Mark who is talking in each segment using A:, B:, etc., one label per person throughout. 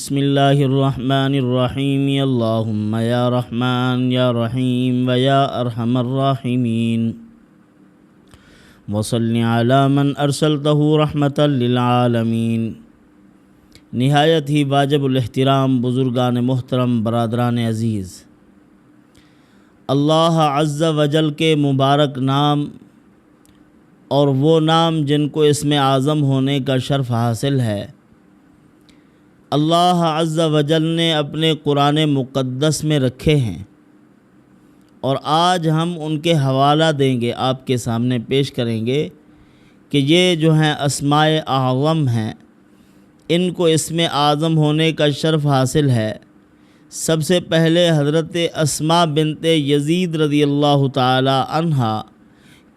A: بسم اللہ الرحمن الرحیم اللہم یا رحمن یا رحیم ویا ارحم الراحمین وصلی علی من ارسلتہ رحمتا للعالمین۔ نہایت ہی واجب الاحترام بزرگان محترم، برادران عزیز، اللہ عز و جل کے مبارک نام اور وہ نام جن کو اسم اعظم ہونے کا شرف حاصل ہے، اللہ عز و جل نے اپنے قرآن مقدس میں رکھے ہیں، اور آج ہم ان کے حوالہ دیں گے، آپ کے سامنے پیش کریں گے کہ یہ جو ہیں اسماء اعظم ہیں، ان کو اسم اعظم ہونے کا شرف حاصل ہے۔ سب سے پہلے حضرت اسماء بنت یزید رضی اللہ تعالی عنہا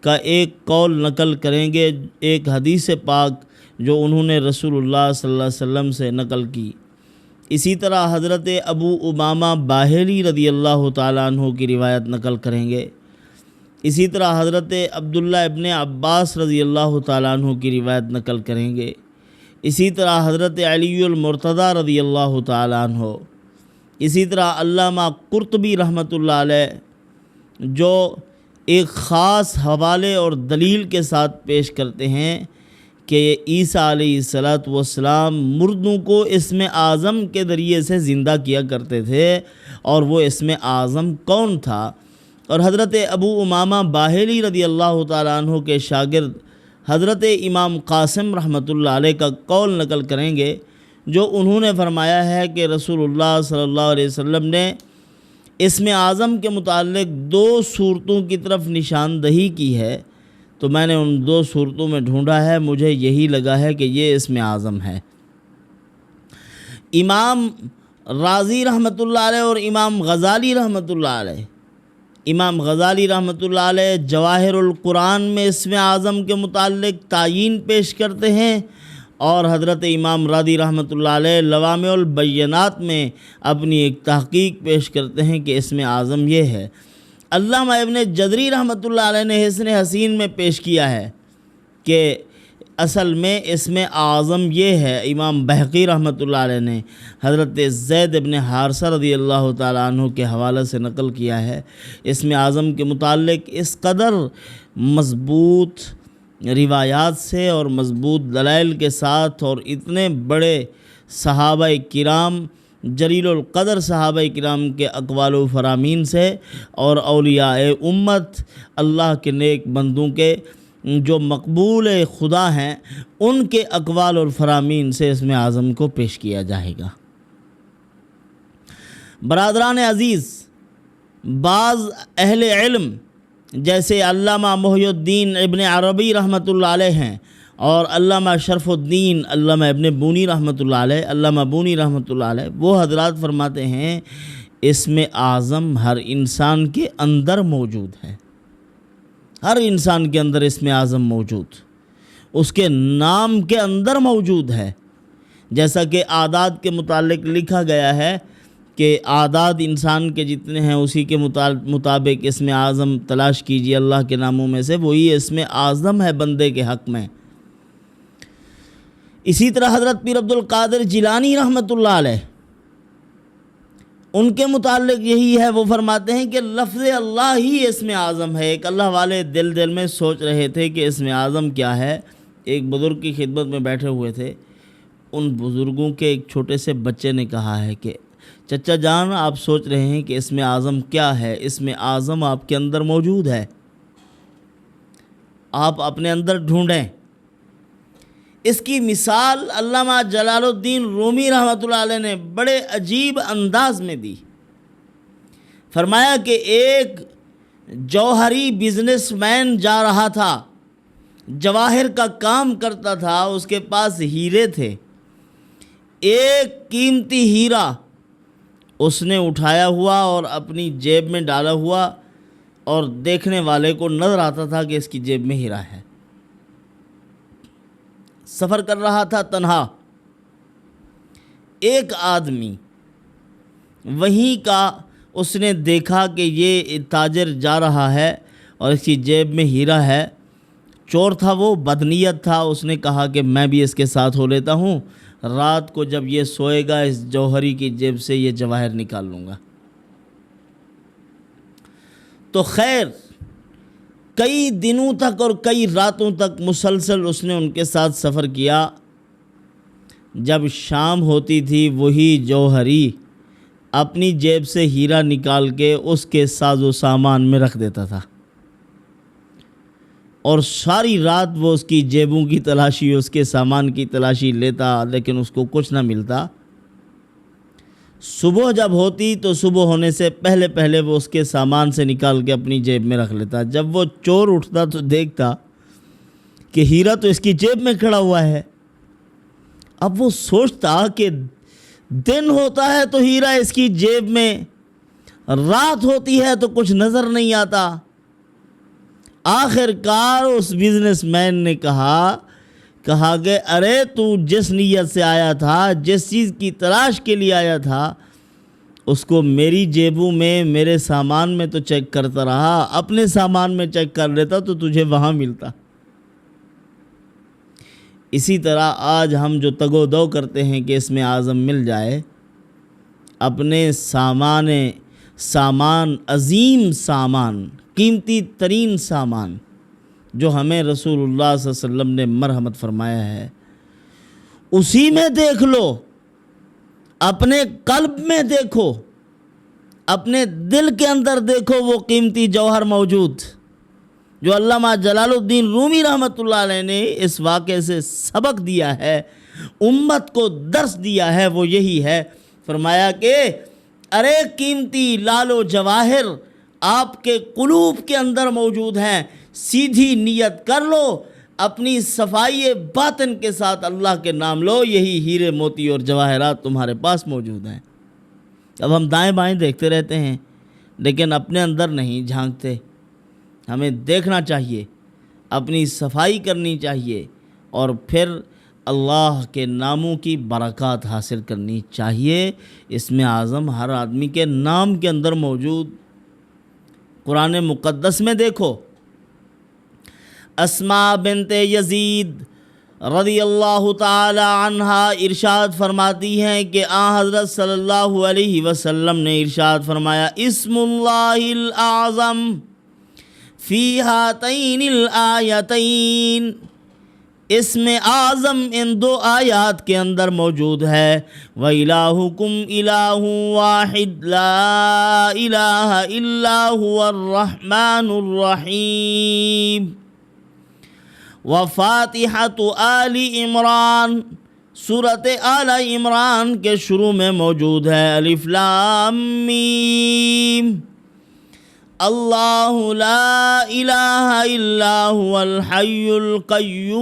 A: کا ایک قول نقل کریں گے، ایک حدیث پاک جو انہوں نے رسول اللہ صلی اللہ علیہ وسلم سے نقل کی۔ اسی طرح حضرت ابو امامہ باہلی رضی اللہ تعالیٰ عنہ کی روایت نقل کریں گے۔ اسی طرح حضرت عبداللہ ابن عباس رضی اللہ تعالیٰ عنہ کی روایت نقل کریں گے۔ اسی طرح حضرت علی المرتضیٰ رضی اللہ تعالیٰ عنہ۔ اسی طرح علامہ قرطبی رحمۃ اللہ علیہ جو ایک خاص حوالے اور دلیل کے ساتھ پیش کرتے ہیں کہ عیسیٰ علیہ السلام مردوں کو اسم اعظم کے ذریعے سے زندہ کیا کرتے تھے، اور وہ اسم اعظم کون تھا؟ اور حضرت ابو امامہ باہلی رضی اللہ تعالیٰ عنہ کے شاگرد حضرت امام قاسم رحمۃ اللہ علیہ کا قول نقل کریں گے، جو انہوں نے فرمایا ہے کہ رسول اللہ صلی اللہ علیہ وسلم نے اسم اعظم کے متعلق 2 صورتوں کی طرف نشاندہی کی ہے، تو میں نے ان 2 صورتوں میں ڈھونڈا ہے، مجھے یہی لگا ہے کہ یہ اسم اعظم ہے۔ امام رازی رحمۃ اللہ علیہ اور امام غزالی رحمۃ اللہ علیہ، امام غزالی رحمۃ اللہ علیہ جواہر القرآن میں اسم اعظم کے متعلق تعیین پیش کرتے ہیں، اور حضرت امام رازی رحمۃ اللہ علیہ لوامع البینات میں اپنی ایک تحقیق پیش کرتے ہیں کہ اسم اعظم یہ ہے۔ علامہ ابن جزری رحمۃ اللہ علیہ نے حسن حسین میں پیش کیا ہے کہ اصل میں اسم اعظم یہ ہے۔ امام بہقی رحمۃ اللہ علیہ نے حضرت زید ابن حارثہ رضی اللہ تعالیٰ عنہ کے حوالے سے نقل کیا ہے۔ اسم اعظم کے متعلق اس قدر مضبوط روایات سے اور مضبوط دلائل کے ساتھ، اور اتنے بڑے صحابہ کرام، جلیل القدر صحابہ کرام کے اقوال و فرامین سے، اور اولیاء امت، اللہ کے نیک بندوں کے جو مقبول خدا ہیں، ان کے اقوال اور فرامین سے اسم اعظم کو پیش کیا جائے گا۔ برادران عزیز، بعض اہل علم جیسے علامہ محی الدین ابن عربی رحمۃ اللہ علیہ ہیں، اور علامہ شرف الدین علامہ ابن بونی رحمۃ اللہ علیہ، علامہ بونی رحمۃ اللہ علیہ، وہ حضرات فرماتے ہیں اسم اعظم ہر انسان کے اندر موجود ہے، ہر انسان کے اندر اسم اعظم موجود، اس کے نام کے اندر موجود ہے۔ جیسا کہ اعداد کے متعلق لکھا گیا ہے کہ اعداد انسان کے جتنے ہیں اسی کے مطابق اسم اعظم تلاش کیجیے اللہ کے ناموں میں سے، وہی اسم اعظم ہے بندے کے حق میں۔ اسی طرح حضرت پیر عبد القادر جیلانی رحمۃ اللہ علیہ، ان کے متعلق یہی ہے، وہ فرماتے ہیں کہ لفظ اللہ ہی اسم اعظم ہے۔ ایک اللہ والے دل میں سوچ رہے تھے کہ اسم اعظم کیا ہے، ایک بزرگ کی خدمت میں بیٹھے ہوئے تھے، ان بزرگوں کے ایک چھوٹے سے بچے نے کہا ہے کہ چچا جان، آپ سوچ رہے ہیں کہ اسم اعظم کیا ہے؟ اسم اعظم آپ کے اندر موجود ہے، آپ اپنے اندر ڈھونڈیں۔ اس کی مثال علامہ جلال الدین رومی رحمۃ اللہ علیہ نے بڑے عجیب انداز میں دی۔ فرمایا کہ ایک جوہری بزنس مین جا رہا تھا، جواہر کا کام کرتا تھا، اس کے پاس ہیرے تھے۔ ایک قیمتی ہیرا اس نے اٹھایا ہوا اور اپنی جیب میں ڈالا ہوا، اور دیکھنے والے کو نظر آتا تھا کہ اس کی جیب میں ہیرا ہے۔ سفر کر رہا تھا تنہا، ایک آدمی وہیں کا اس نے دیکھا کہ یہ تاجر جا رہا ہے اور اس کی جیب میں ہیرا ہے۔ چور تھا وہ، بدنیت تھا، اس نے کہا کہ میں بھی اس کے ساتھ ہو لیتا ہوں۔ رات کو جب یہ سوئے گا اس جوہری کی جیب سے یہ جواہر نکال لوں گا۔ تو خیر کئی دنوں تک اور کئی راتوں تک مسلسل اس نے ان کے ساتھ سفر کیا۔ جب شام ہوتی تھی وہی جوہری اپنی جیب سے ہیرا نکال کے اس کے ساز و سامان میں رکھ دیتا تھا، اور ساری رات وہ اس کی جیبوں کی تلاشی، اس کے سامان کی تلاشی لیتا، لیکن اس کو کچھ نہ ملتا۔ صبح جب ہوتی تو صبح ہونے سے پہلے پہلے وہ اس کے سامان سے نکال کے اپنی جیب میں رکھ لیتا۔ جب وہ چور اٹھتا تو دیکھتا کہ ہیرا تو اس کی جیب میں کھڑا ہوا ہے۔ اب وہ سوچتا کہ دن ہوتا ہے تو ہیرا اس کی جیب میں، رات ہوتی ہے تو کچھ نظر نہیں آتا۔ آخر کار اس بزنس مین نے کہا کہ ارے تو جس نیت سے آیا تھا، جس چیز کی تلاش کے لیے آیا تھا، اس کو میری جیبوں میں میرے سامان میں تو چیک کرتا رہا، اپنے سامان میں چیک کر لیتا تو تجھے وہاں ملتا۔ اسی طرح آج ہم جو تگ و دو کرتے ہیں کہ اس میں اعظم مل جائے، اپنے سامان عظیم سامان، قیمتی ترین سامان جو ہمیں رسول اللہ صلی اللہ علیہ وسلم نے مرحمت فرمایا ہے، اسی میں دیکھ لو، اپنے قلب میں دیکھو، اپنے دل کے اندر دیکھو وہ قیمتی جوہر موجود جو علامہ جلال الدین رومی رحمۃ اللہ علیہ نے اس واقعے سے سبق دیا ہے، امت کو درس دیا ہے، وہ یہی ہے۔ فرمایا کہ ارے قیمتی لال و جواہر آپ کے قلوب کے اندر موجود ہیں، سیدھی نیت کر لو، اپنی صفائی باطن کے ساتھ اللہ کے نام لو، یہی ہیرے موتی اور جواہرات تمہارے پاس موجود ہیں۔ اب ہم دائیں بائیں دیکھتے رہتے ہیں لیکن اپنے اندر نہیں جھانکتے۔ ہمیں دیکھنا چاہیے، اپنی صفائی کرنی چاہیے، اور پھر اللہ کے ناموں کی برکات حاصل کرنی چاہیے۔ اس میں اعظم ہر آدمی کے نام کے اندر موجود۔ قرآن مقدس میں دیکھو، اسماء بنت یزید رضی اللہ تعالی عنہا ارشاد فرماتی ہیں کہ حضرت صلی اللہ علیہ وسلم نے ارشاد فرمایا، اسم اللہ الاعظم فی ہاتین الآیتین، اسم اعظم ان دو آیات کے اندر موجود ہے، وَإِلَٰهُكُمْ إِلَٰهٌ وَاحِدٌ لَا إِلَٰهَ إِلَّا هُوَ الرَّحْمَٰنُ الرَّحِيمُ۔ وفاتحۃ آل عمران، سورۃ آل عمران کے شروع میں موجود ہے، الف لام میم، اللہ لا الہ الا هو الحی القیوم۔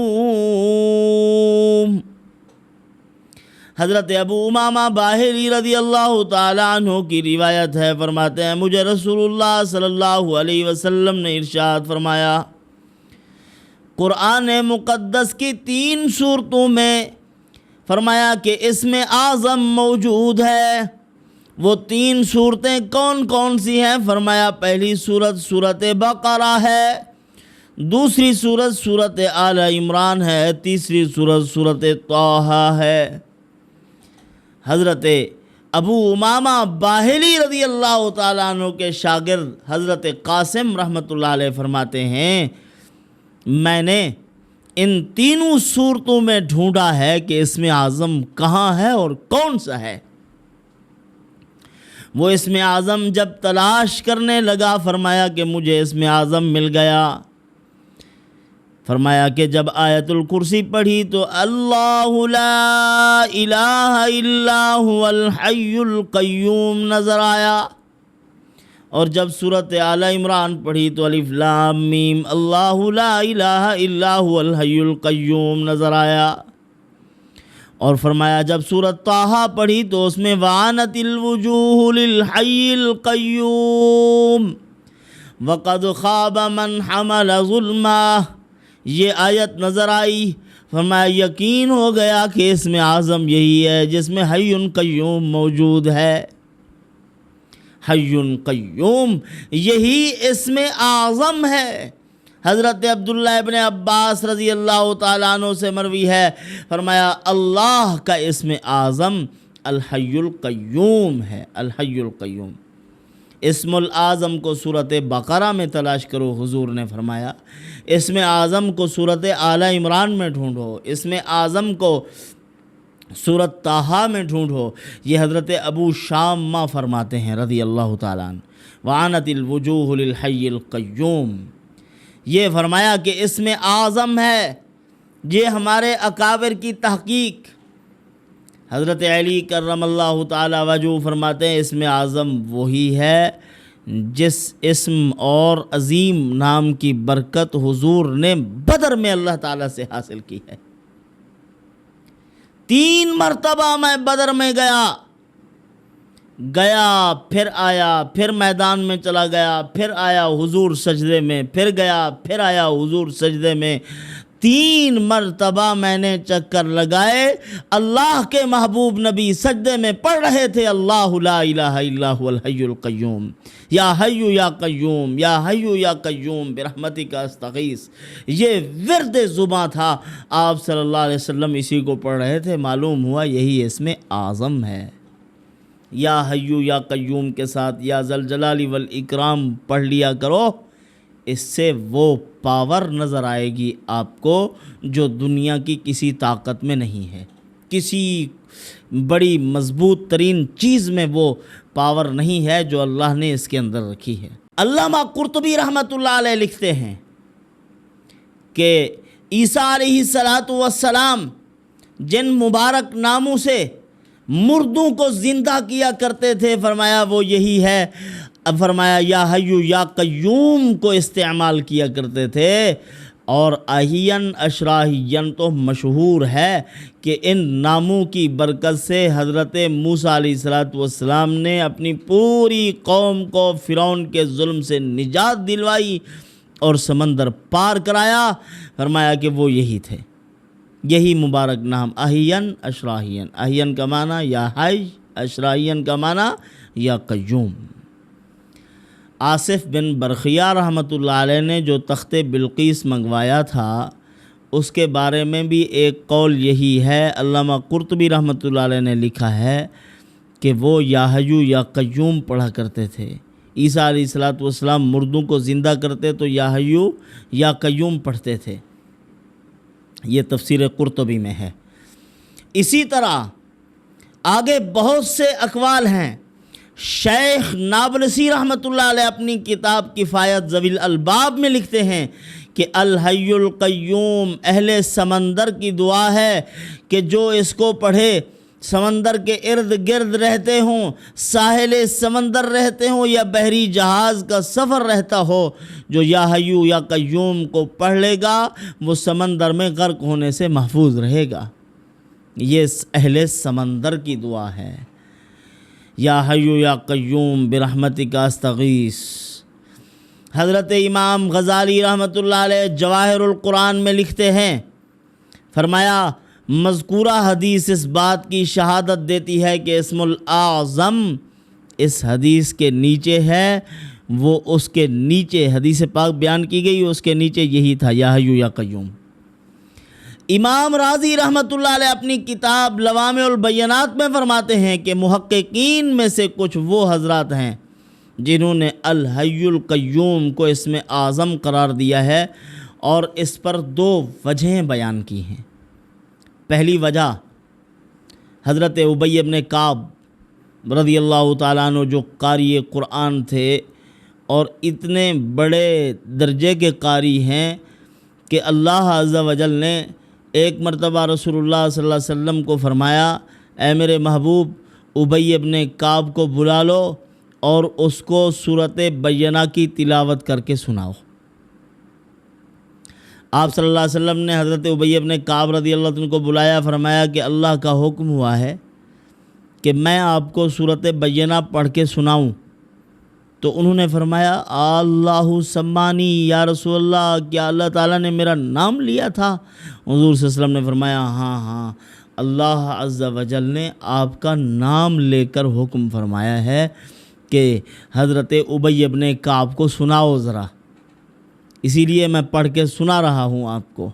A: حضرت ابو امامہ باہلی رضی اللہ تعالیٰ عنہ کی روایت ہے، فرماتے ہیں مجھے رسول اللہ صلی اللہ علیہ وسلم نے ارشاد فرمایا، قرآن مقدس کی 3 صورتوں میں فرمایا کہ اسم اعظم موجود ہے۔ وہ 3 صورتیں کون کون سی ہیں؟ فرمایا پہلی صورت سورۃ بقرہ ہے، دوسری صورت سورۃ آل عمران ہے، تیسری صورت سورۃ طٰہٰ ہے۔ حضرت ابو امامہ باہلی رضی اللہ تعالیٰ عنہ کے شاگرد حضرت قاسم رحمۃ اللہ علیہ فرماتے ہیں، میں نے ان 3 صورتوں میں ڈھونڈا ہے کہ اسم اعظم کہاں ہے اور کون سا ہے۔ وہ اسم اعظم جب تلاش کرنے لگا، فرمایا کہ مجھے اسم اعظم مل گیا۔ فرمایا کہ جب آیت الکرسی پڑھی تو اللہ لا الہ الا هو الحی القیوم نظر آیا، اور جب سورۃ آل عمران پڑھی تو الف لام میم، اللہ لا الہ الا هو الحی القیوم نظر آیا، اور فرمایا جب سورۃ طٰہٰ پڑھی تو اس میں وعنت الوجوہ للحی القیوم وقد خاب من حمل ظلما، یہ آیت نظر آئی۔ فرمایا یقین ہو گیا کہ اسم اعظم یہی ہے جس میں حی قیوم موجود ہے۔ حی قیوم یہی اسم اعظم ہے۔ حضرت عبداللہ ابن عباس رضی اللہ تعالیٰ عنہ سے مروی ہے، فرمایا اللہ کا اسم اعظم الحی القیوم ہے، الحی القیوم۔ اسم العظم کو سورۃ بقرہ میں تلاش کرو، حضور نے فرمایا اسم اعظم کو سورۃ آل عمران میں ڈھونڈو، اسم اعظم کو سورۃ طٰہٰ میں ڈھونڈو۔ یہ حضرت ابو شامہ فرماتے ہیں رضی اللہ تعالیٰ عنہ، وعنت الوجوہ للحی القیوم۔ یہ فرمایا کہ اسم اعظم ہے، یہ ہمارے اکابر کی تحقیق۔ حضرت علی کرم اللہ تعالی وجہہ فرماتے ہیں اسم اعظم وہی ہے جس اسم اور عظیم نام کی برکت حضور نے بدر میں اللہ تعالیٰ سے حاصل کی ہے۔ 3 مرتبہ میں بدر میں گیا پھر آیا، پھر میدان میں چلا گیا، پھر آیا حضور سجدے میں، پھر گیا پھر آیا حضور سجدے میں۔ 3 مرتبہ میں نے چکر لگائے، اللہ کے محبوب نبی سجدے میں پڑھ رہے تھے اللہ لا الہ الا هو الحی القیوم، یا حی یا قیوم، یا حی یا قیوم برحمتک استغیث۔ یہ ورد زباں تھا، آپ صلی اللہ علیہ وسلم اسی کو پڑھ رہے تھے، معلوم ہوا یہی اسم اعظم ہے۔ یا حی یا قیوم کے ساتھ یا ذوالجلال والاکرام پڑھ لیا کرو، اس سے وہ پاور نظر آئے گی آپ کو جو دنیا کی کسی طاقت میں نہیں ہے، کسی بڑی مضبوط ترین چیز میں وہ پاور نہیں ہے جو اللہ نے اس کے اندر رکھی ہے۔ علامہ قرطبی رحمۃ اللہ علیہ لکھتے ہیں کہ عیسیٰ علیہ السلام جن مبارک ناموں سے مردوں کو زندہ کیا کرتے تھے، فرمایا وہ یہی ہے۔ اب فرمایا یا حی یا قیوم کو استعمال کیا کرتے تھے، اور احین اشراحین تو مشہور ہے کہ ان ناموں کی برکت سے حضرت موسیٰ علیہ السلام نے اپنی پوری قوم کو فرعون کے ظلم سے نجات دلوائی اور سمندر پار کرایا۔ فرمایا کہ وہ یہی تھے، یہی مبارک نام احین اشراحین، احین کا معنی یا حی، اشراحین کا معنی یا قیوم۔ آصف بن برخیہ رحمۃ اللہ علیہ نے جو تخت بلقیس منگوایا تھا اس کے بارے میں بھی ایک قول یہی ہے۔ علامہ قرطبی رحمۃ اللہ علیہ نے لکھا ہے کہ وہ یا حی یا قیوم پڑھا کرتے تھے۔ عیسیٰ علیہ السلام مردوں کو زندہ کرتے تو یا حی یا قیوم پڑھتے تھے، یہ تفسیر قرطبی میں ہے۔ اسی طرح آگے بہت سے اقوال ہیں۔ شیخ نابلسی رحمۃ اللہ علیہ اپنی کتاب کفایت ذوی الالباب میں لکھتے ہیں کہ الحی القیوم اہل سمندر کی دعا ہے کہ جو اس کو پڑھے سمندر کے ارد گرد رہتے ہوں، ساحل سمندر رہتے ہوں یا بحری جہاز کا سفر رہتا ہو، جو یا حی یا قیوم کو پڑھ لے گا وہ سمندر میں غرق ہونے سے محفوظ رہے گا۔ یہ اہل سمندر کی دعا ہے، یا حی یا قیوم برحمتک استغیث۔ حضرت امام غزالی رحمۃ اللہ علیہ جواہر القرآن میں لکھتے ہیں، فرمایا مذکورہ حدیث اس بات کی شہادت دیتی ہے کہ اسم الاعظم اس حدیث کے نیچے ہے، وہ اس کے نیچے حدیث پاک بیان کی گئی، اس کے نیچے یہی تھا یا حی یا قیوم۔ امام راضی رحمۃ اللہ علیہ اپنی کتاب لوامع البینات میں فرماتے ہیں کہ محققین میں سے کچھ وہ حضرات ہیں جنہوں نے الحی القیوم کو اسم اعظم قرار دیا ہے، اور اس پر 2 وجہیں بیان کی ہیں۔ پہلی وجہ حضرت ابی بن کعب رضی اللہ تعالیٰ عنہ جو قاری قرآن تھے اور اتنے بڑے درجے کے قاری ہیں کہ اللہ عز و جل نے ایک مرتبہ رسول اللہ صلی اللہ علیہ وسلم کو فرمایا، اے میرے محبوب ابی بن کعب کو بلا لو اور اس کو سورۃ بینہ کی تلاوت کر کے سناؤ۔ آپ صلی اللہ علیہ وسلم نے حضرت ابی بن کعب رضی اللہ عنہ کو بلایا، فرمایا کہ اللہ کا حکم ہوا ہے کہ میں آپ کو سورۃ بینہ پڑھ کے سناؤں۔ تو انہوں نے فرمایا اللہ سمانی یا رسول اللہ، کیا اللہ تعالیٰ نے میرا نام لیا تھا؟ حضور صلی اللہ علیہ وسلم نے فرمایا ہاں اللہ عز و جل نے آپ کا نام لے کر حکم فرمایا ہے کہ حضرت ابی بن کعب کو سناؤ ذرا۔ اسی لیے میں پڑھ کے سنا رہا ہوں آپ کو۔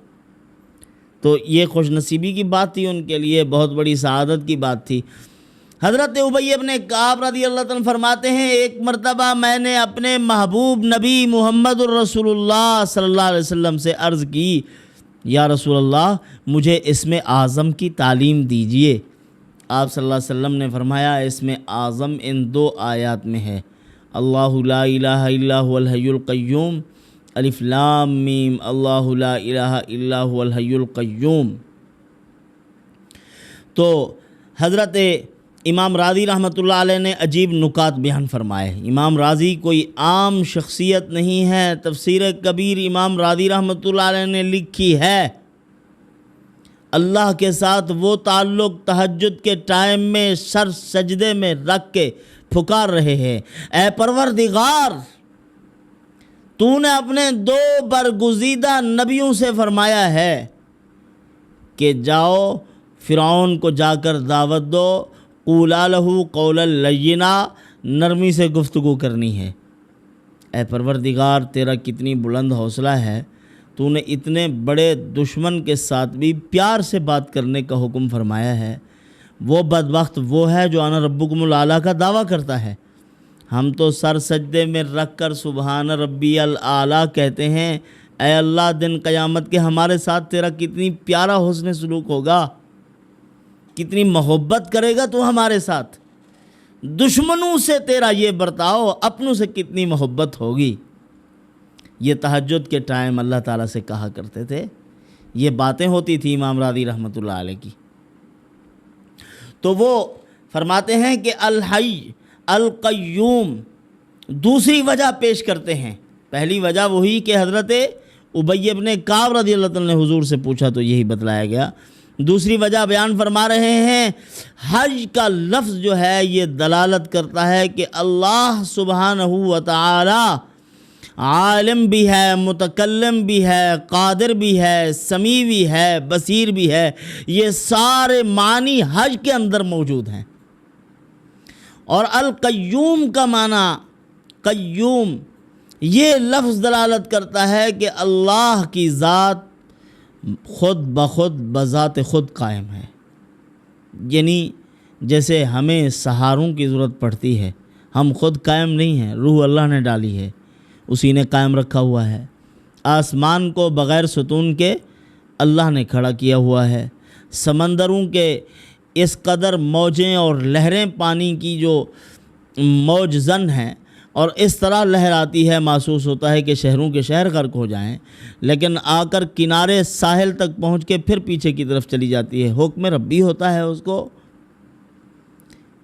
A: تو یہ خوش نصیبی کی بات تھی ان کے لیے، بہت بڑی سعادت کی بات تھی۔ حضرت ابی ابن کعب رضی اللہ تعالیٰ عنہ فرماتے ہیں ایک مرتبہ میں نے اپنے محبوب نبی محمد الرسول اللہ صلی اللہ علیہ وسلم سے عرض کی، یا رسول اللہ مجھے اسم اعظم کی تعلیم دیجئے۔ آپ صلی اللہ علیہ وسلم نے فرمایا اسم اعظم ان 2 آیات میں ہے، اللہ لا الہ الا هو الحی القیوم، الف لام میم، اللہ لا الہ الا هو الحی القیوم۔ تو حضرت امام راضی رحمۃ اللہ علیہ نے عجیب نکات بیان فرمائے۔ امام راضی کوئی عام شخصیت نہیں ہے، تفسیر کبیر امام راضی رحمۃ اللہ علیہ نے لکھی ہے۔ اللہ کے ساتھ وہ تعلق تہجد کے ٹائم میں سر سجدے میں رکھ کے پھکار رہے ہیں، اے پروردگار تو نے اپنے 2 برگزیدہ نبیوں سے فرمایا ہے کہ جاؤ فرعون کو جا کر دعوت دو، قولا لہ قولا لینا، نرمی سے گفتگو کرنی ہے۔ اے پروردگار تیرا کتنی بلند حوصلہ ہے، تو نے اتنے بڑے دشمن کے ساتھ بھی پیار سے بات کرنے کا حکم فرمایا ہے۔ وہ بدبخت وہ ہے جو انا ربکم الاعلیٰ کا دعویٰ کرتا ہے، ہم تو سر سجدے میں رکھ کر سبحان ربی الاعلیٰ کہتے ہیں۔ اے اللہ دن قیامت کے ہمارے ساتھ تیرا کتنی پیارا حسن سلوک ہوگا، کتنی محبت کرے گا تو ہمارے ساتھ، دشمنوں سے تیرا یہ برتاؤ، اپنوں سے کتنی محبت ہوگی۔ یہ تہجد کے ٹائم اللہ تعالیٰ سے کہا کرتے تھے، یہ باتیں ہوتی تھی امام راضی رحمۃ اللہ علیہ کی۔ تو وہ فرماتے ہیں کہ الحی القیوم دوسری وجہ پیش کرتے ہیں۔ پہلی وجہ وہی کہ حضرت ابی ابن کعب رضی اللہ تعالیٰ نے حضور سے پوچھا تو یہی بتلایا گیا۔ دوسری وجہ بیان فرما رہے ہیں، حج کا لفظ جو ہے یہ دلالت کرتا ہے کہ اللہ سبحانہ و تعالی عالم بھی ہے، متکلم بھی ہے، قادر بھی ہے، سمیع بھی ہے، بصیر بھی ہے، یہ سارے معنی حج کے اندر موجود ہیں۔ اور القیوم کا معنی قیوم، یہ لفظ دلالت کرتا ہے کہ اللہ کی ذات خود بخود بذات خود قائم ہے، یعنی جیسے ہمیں سہاروں کی ضرورت پڑتی ہے، ہم خود قائم نہیں ہیں، روح اللہ نے ڈالی ہے، اسی نے قائم رکھا ہوا ہے۔ آسمان کو بغیر ستون کے اللہ نے کھڑا کیا ہوا ہے، سمندروں کے اس قدر موجیں اور لہریں پانی کی جو موج زن ہیں اور اس طرح لہر آتی ہے، محسوس ہوتا ہے کہ شہروں کے شہر غرق ہو جائیں، لیکن آ کر کنارے ساحل تک پہنچ کے پھر پیچھے کی طرف چلی جاتی ہے۔ حکم ربی ہوتا ہے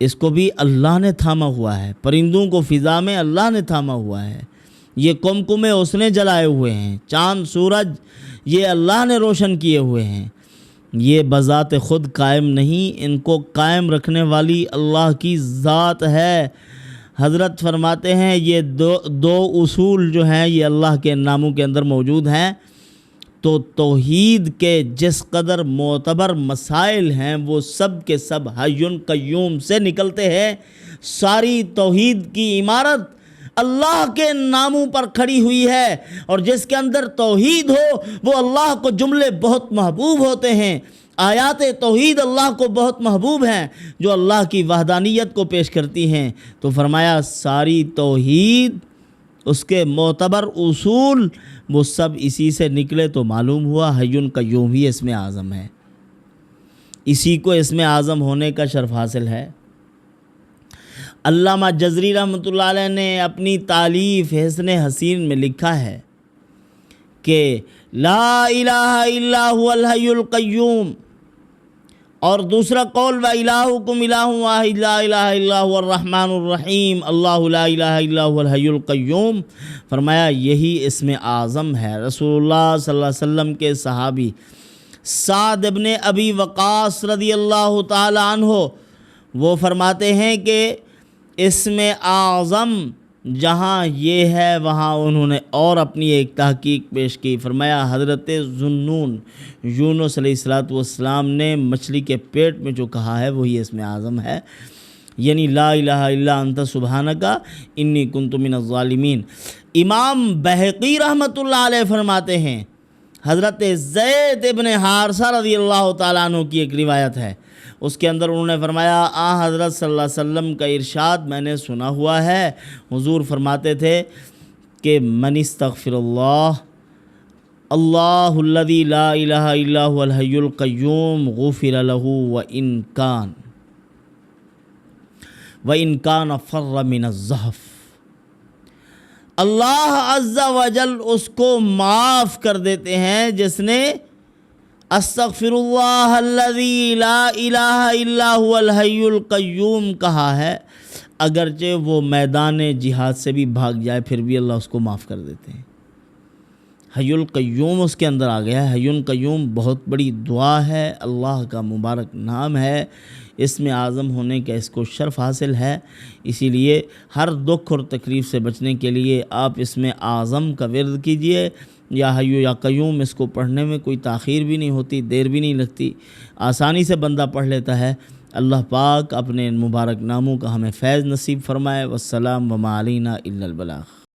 A: اس کو بھی اللہ نے تھاما ہوا ہے، پرندوں کو فضا میں اللہ نے تھاما ہوا ہے، یہ کمکمے اس نے جلائے ہوئے ہیں، چاند سورج یہ اللہ نے روشن کیے ہوئے ہیں، یہ بذات خود قائم نہیں، ان کو قائم رکھنے والی اللہ کی ذات ہے۔ حضرت فرماتے ہیں یہ دو اصول جو ہیں یہ اللہ کے ناموں کے اندر موجود ہیں، تو توحید کے جس قدر معتبر مسائل ہیں وہ سب کے سب حی قیوم سے نکلتے ہیں۔ ساری توحید کی عمارت اللہ کے ناموں پر کھڑی ہوئی ہے، اور جس کے اندر توحید ہو وہ اللہ کو جملے بہت محبوب ہوتے ہیں۔ آیات توحید اللہ کو بہت محبوب ہیں جو اللہ کی وحدانیت کو پیش کرتی ہیں۔ تو فرمایا ساری توحید، اس کے معتبر اصول وہ سب اسی سے نکلے، تو معلوم ہوا حی قیوم ہی اسم اعظم ہے، اسی کو اسم اعظم ہونے کا شرف حاصل ہے۔ علامہ جزری رحمۃ اللہ علیہ نے اپنی تالیف حسن حسین میں لکھا ہے کہ لا الہ الا هو الحی القیوم، اور دوسرا قول وَإِلَٰهُكُمْ إِلَٰهٌ وَاحِدٌ لَا إِلَٰهَ إِلَّا هُوَ الرَّحْمَٰنُ الرَّحِيمُ اللہ لا الہ الا هو الحی القیوم، فرمایا یہی اسم اعظم ہے۔ رسول اللہ صلی اللہ علیہ وسلم کے صحابی سعد ابن ابی وقاص رضی اللہ تعالی عنہ وہ فرماتے ہیں کہ اسم اعظم جہاں یہ ہے وہاں انہوں نے اور اپنی ایک تحقیق پیش کی۔ فرمایا حضرت ذوالنون یونس علیہ السلام نے مچھلی کے پیٹ میں جو کہا ہے وہی اسم اعظم ہے، یعنی لا الہ الا انت سبحانک انی کنت من الظالمین۔ امام بہقی رحمۃ اللہ علیہ فرماتے ہیں، حضرت زید ابن حارثہ رضی اللہ تعالیٰ عنہ کی ایک روایت ہے، اس کے اندر انہوں نے فرمایا حضرت صلی اللہ علیہ وسلم کا ارشاد میں نے سنا ہوا ہے، حضور فرماتے تھے کہ من استغفر اللہ اللہ الذی لا الہ الا هو الحی القیوم غفر له وإن کان فر من الزحف۔ اللہ عز و جل اس کو معاف کر دیتے ہیں جس نے استغفر اللہ الذی لا الہ الا هو الحی القیوم کہا ہے، اگرچہ وہ میدان جہاد سے بھی بھاگ جائے پھر بھی اللہ اس کو معاف کر دیتے ہیں۔ حی القیوم اس کے اندر آ گیا ہے۔ حی القیوم بہت بڑی دعا ہے، اللہ کا مبارک نام ہے، اسم اعظم ہونے کا اس کو شرف حاصل ہے، اسی لیے ہر دکھ اور تکلیف سے بچنے کے لیے آپ اسم اعظم کا ورد کیجئے، یا حی یا قیوم، اس کو پڑھنے میں کوئی تاخیر بھی نہیں ہوتی، دیر بھی نہیں لگتی، آسانی سے بندہ پڑھ لیتا ہے۔ اللہ پاک اپنے مبارک ناموں کا ہمیں فیض نصیب فرمائے۔ والسلام وما علینا الا البلاغ۔